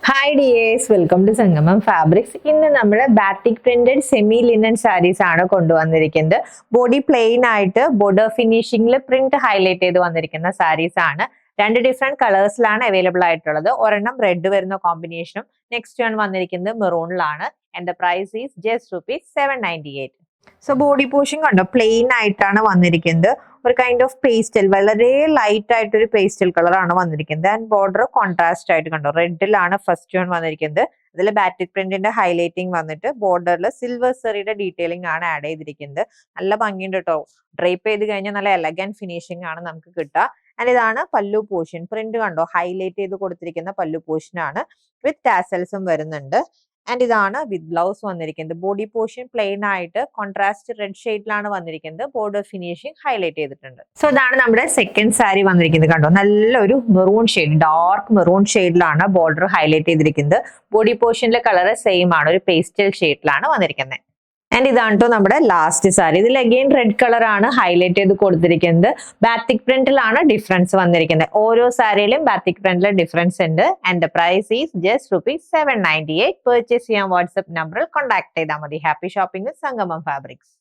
Hi dears, welcome to Sangamam fabrics. ഇന്ന് നമ്മൾ batik printed semi linen sarees ആണ് കൊണ്ടുവന്നിരിക്കുന്നത്. ബോഡി പ്ലെയിൻ ആയിട്ട് ബോർഡർ ഫിനിഷിംഗിൽ പ്രിന്റ് ഹൈലൈറ്റ് ചെയ്ത് വന്നിരിക്കുന്ന സാരീസ് ആണ്. രണ്ട് ഡിഫറെന്റ് കളേഴ്സിലാണ് അവൈലബിൾ ആയിട്ടുള്ളത്. ഒരെണ്ണം റെഡ് വരുന്ന കോമ്പിനേഷനും നെക്സ്റ്റ് വൺ വന്നിരിക്കുന്നത് മെറൂണിലാണ്. And the price is just ₹798. So body portion കണ്ടോ, പ്ലെയിൻ ആയിട്ടാണ് വന്നിരിക്കുന്നത്. ഒരു കൈൻഡ് ഓഫ് പേസ്റ്റൽ, വളരെ ലൈറ്റ് ആയിട്ടൊരു പേസ്റ്റൽ കളർ ആണ് വന്നിരിക്കുന്നത്. ആൻഡ് ബോർഡർ കോൺട്രാസ്റ്റ് ആയിട്ട് കണ്ടോ, റെഡിലാണ് ഫസ്റ്റ് വൺ വന്നിരിക്കുന്നത്. അതിൽ ബാറ്റിക് പ്രിന്റിന്റെ ഹൈലൈറ്റിംഗ് വന്നിട്ട് ബോർഡറിൽ സിൽവർ സെറിയുടെ ഡീറ്റെയിലിംഗ് ആണ് ആഡ് ചെയ്തിരിക്കുന്നത്. നല്ല ഭംഗിയുണ്ട് കേട്ടോ. ഡ്രൈപ്പ് ചെയ്ത് കഴിഞ്ഞാൽ നല്ല എലഗന്റ് ഫിനിഷിംഗ് ആണ് നമുക്ക് കിട്ടുക. ആൻഡ് ഇതാണ് പല്ലു പോർഷൻ. പ്രിന്റ് കണ്ടോ, ഹൈലൈറ്റ് ചെയ്ത് കൊടുത്തിരിക്കുന്ന പല്ലു പോർഷൻ ആണ്. വിത്ത് ടാസൽസും വരുന്നുണ്ട്. ആൻഡ് ഇതാണ് വിത്ത് ബ്ലൗസ് വന്നിരിക്കുന്നത്. ബോഡി പോർഷൻ പ്ലെയിൻ ആയിട്ട് കോൺട്രാസ്റ്റ് റെഡ് ഷെയ്ഡിലാണ് വന്നിരിക്കുന്നത്. ബോർഡർ ഫിനിഷിംഗ് ഹൈലൈറ്റ് ചെയ്തിട്ടുണ്ട്. സോ ഇതാണ് നമ്മുടെ സെക്കൻഡ് സാരി വന്നിരിക്കുന്നത്. കണ്ടോ, നല്ലൊരു മെറൂൺ ഷെയ്ഡ്, ഡാർക്ക് മെറൂൺ ഷെയ്ഡിലാണ് ബോർഡർ ഹൈലൈറ്റ് ചെയ്തിരിക്കുന്നത്. ബോഡി പോർഷനിലെ കളർ സെയിം ആണ്, ഒരു പേസ്റ്റൽ ഷെയ്ഡിലാണ് വന്നിരിക്കുന്നത്. ആൻഡ് ഇതാണ് കേട്ടോ നമ്മുടെ ലാസ്റ്റ് സാരി. ഇതിൽ അഗെയിൻ റെഡ് കളർ ആണ് ഹൈലൈറ്റ് ചെയ്ത് കൊടുത്തിരിക്കുന്നത്. ബാത്തിക് പ്രിന്റിലാണ് ഡിഫറൻസ് വന്നിരിക്കുന്നത്. ഓരോ സാരിയിലും ബാത്തിക് പ്രിന്റിലെ ഡിഫറൻസ് ഉണ്ട്. And the price is just ₹798. Purchase ചെയ്യാൻ വാട്സ്ആപ്പ് നമ്പറിൽ കോൺടാക്ട് ചെയ്താൽ മതി. ഹാപ്പി ഷോപ്പിംഗ് വിത്ത് സംഗമം ഫാബ്രിക്സ്.